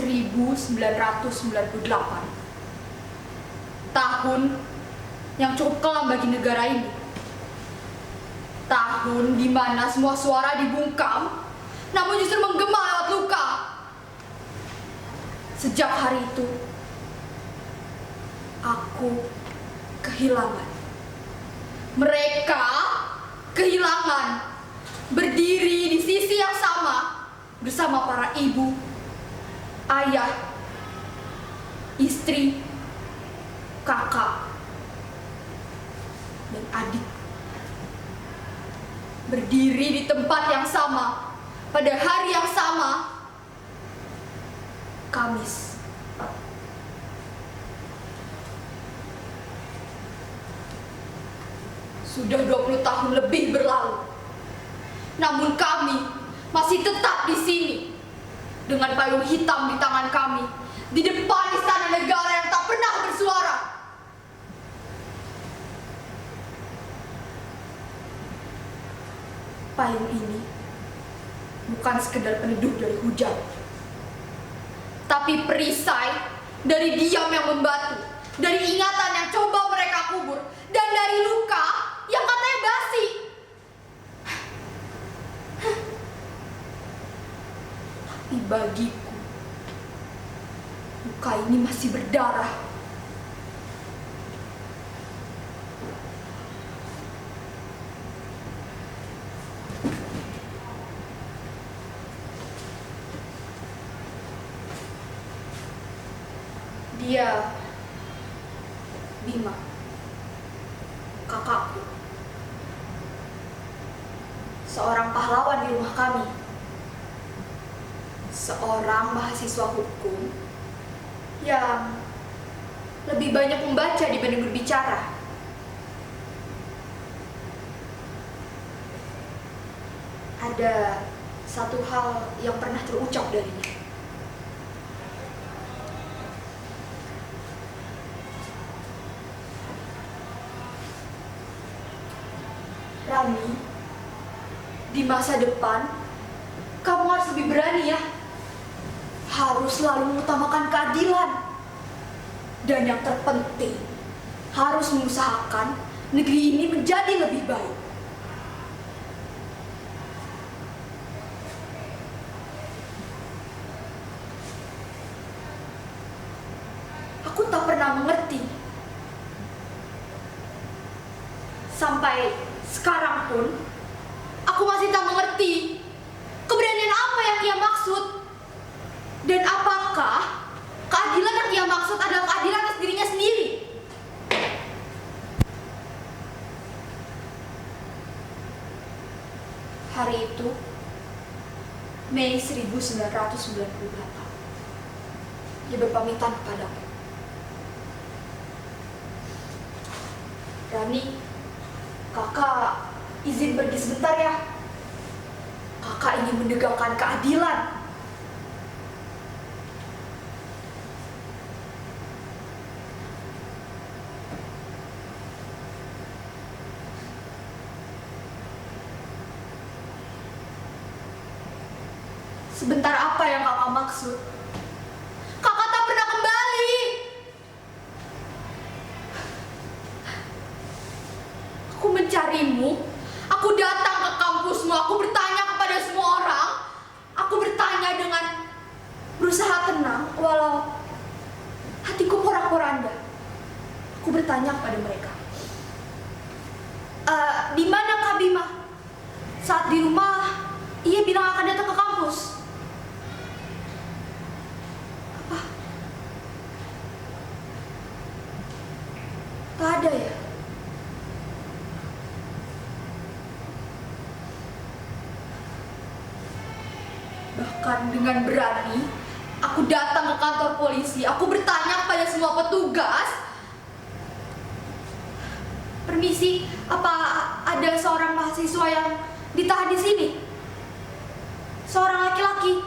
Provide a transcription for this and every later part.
1998. Tahun yang cukup kelam bagi negara ini. Tahun di mana semua suara dibungkam, namun justru menggema lewat luka. Sejak hari itu, aku kehilangan. Mereka kehilangan. Berdiri di sisi yang sama bersama para ibu, ayah, istri, kakak, dan adik. Berdiri di tempat yang sama pada hari yang sama, Kamis. Sudah 20 tahun lebih berlalu. Namun kami masih tetap di sini dengan payung hitam di tangan kami di depan istana negara yang tak pernah bersuara. Payung ini bukan sekedar peneduh dari hujan, tapi perisai dari diam yang membatu, dari ingatan yang coba mereka kubur, dan dari luka yang katanya basi. Tapi bagiku, luka ini masih berdarah. Dia Bima, kakakku, seorang pahlawan di rumah kami, seorang mahasiswa hukum yang lebih banyak membaca dibanding berbicara. Ada satu hal yang pernah terucap darinya. Rani, di masa depan, kamu harus lebih berani ya. Harus selalu mengutamakan keadilan. Dan yang terpenting, harus mengusahakan negeri ini menjadi lebih baik. Aku tak pernah mengerti. Sampai sekarang pun, aku masih tak mengerti keberanian apa yang ia maksud. Dan apakah keadilan yang ia maksud adalah keadilan atas dirinya sendiri? Hari itu, Mei 1998, dia berpamitan kepadaku. Rani, kakak izin pergi sebentar ya. Kakak ingin menegakkan keadilan. Sebentar apa yang kakak maksud? Kakak tak pernah kembali. Aku mencarimu. Aku datang ke kampusmu. Aku bertanya kepada semua orang. Aku bertanya dengan berusaha tenang, walau hatiku porak-poranda. Aku bertanya kepada mereka. Di mana Kak Bima? Saat di rumah, ia bilang akan datang ke kampus. Apa? Tak ada ya? Bahkan dengan berani, aku datang ke kantor polisi. Aku bertanya kepada semua petugas. Permisi, apa ada seorang mahasiswa yang ditahan di sini? Seorang laki-laki.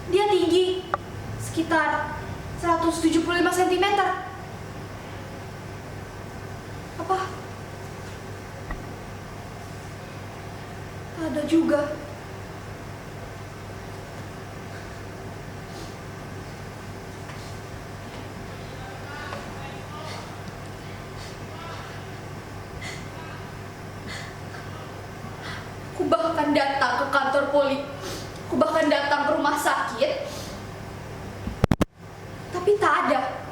Dia tinggi sekitar 175 cm. Apa? Ada juga. bahkan datang ke kantor polisi, aku bahkan datang ke rumah sakit, tapi tak ada.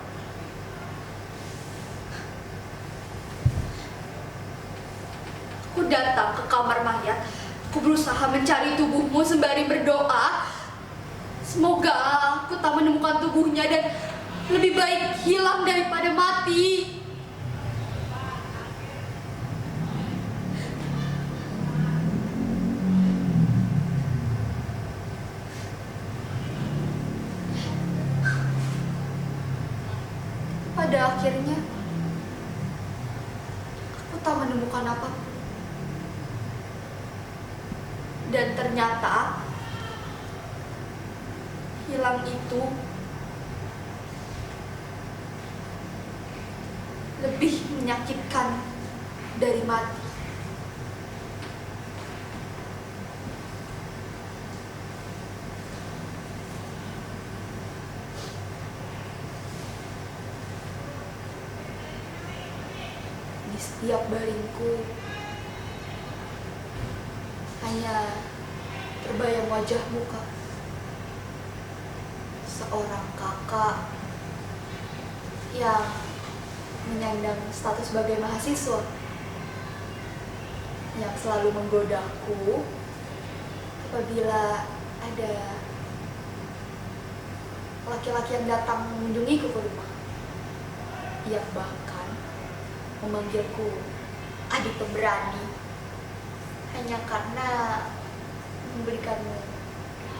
Aku datang ke kamar mayat, aku berusaha mencari tubuhmu sembari berdoa. Semoga aku tak menemukan tubuhnya dan lebih baik hilang daripada mati. Pada akhirnya, aku tak menemukan apapun. Dan ternyata hilang itu lebih menyakitkan dari mati. Di setiap baringku hanya terbayang wajahmu, Kak. Seorang kakak yang menyandang status sebagai mahasiswa, yang selalu menggodaku apabila ada laki-laki yang datang mengunjungiku ke rumah. Ia bahkan memanggilku adik pemberani hanya karena memberikanmu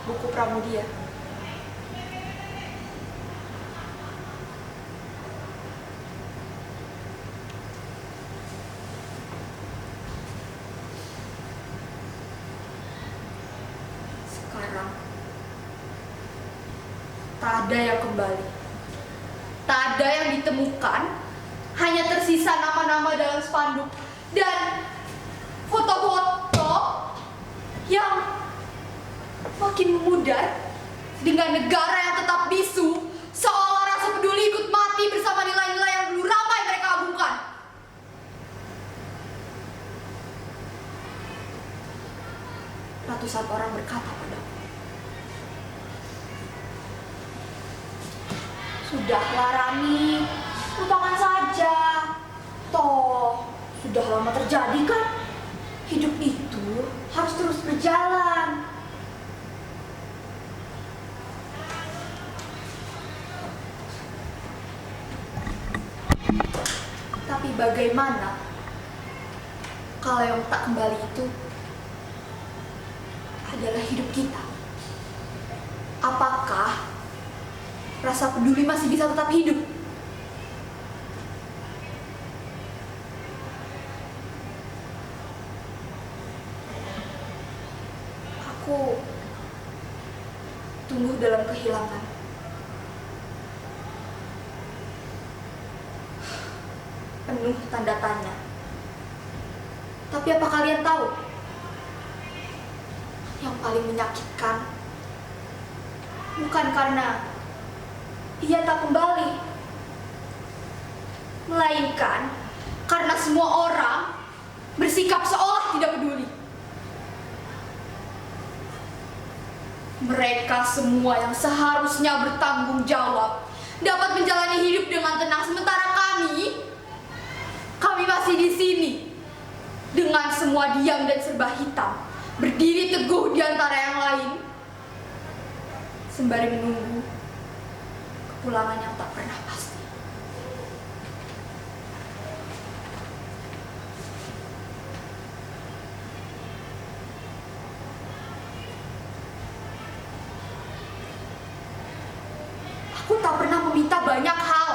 buku Pramudia. Sekarang tak ada yang kembali, tak ada yang ditemukan, hanya tersisa nama-nama dalam spanduk dan foto-foto yang makin memudar dengan negara yang tetap bisu, seolah rasa peduli ikut mati bersama nilai-nilai yang dulu ramai mereka agungkan. Ratusan orang berkata padaku, "Sudahlah Rani, lupakan saja. Toh, sudah lama terjadi kan? Hidup itu harus terus berjalan." Tapi bagaimana kalau yang tak kembali itu adalah hidup kita? Apakah rasa peduli masih bisa tetap hidup? Aku tumbuh dalam kehilangan. Penuh tanda tanya. Tapi apa kalian tahu? Yang paling menyakitkan bukan karena ia tak kembali, melainkan karena semua orang bersikap seolah tidak peduli. Mereka semua yang seharusnya bertanggung jawab dapat menjalani hidup dengan tenang, sementara kami masih di sini dengan semua diam dan serba hitam, berdiri teguh di antara yang lain, sembari menunggu kepulangan yang tak pernah pasti. Aku tak pernah meminta banyak hal.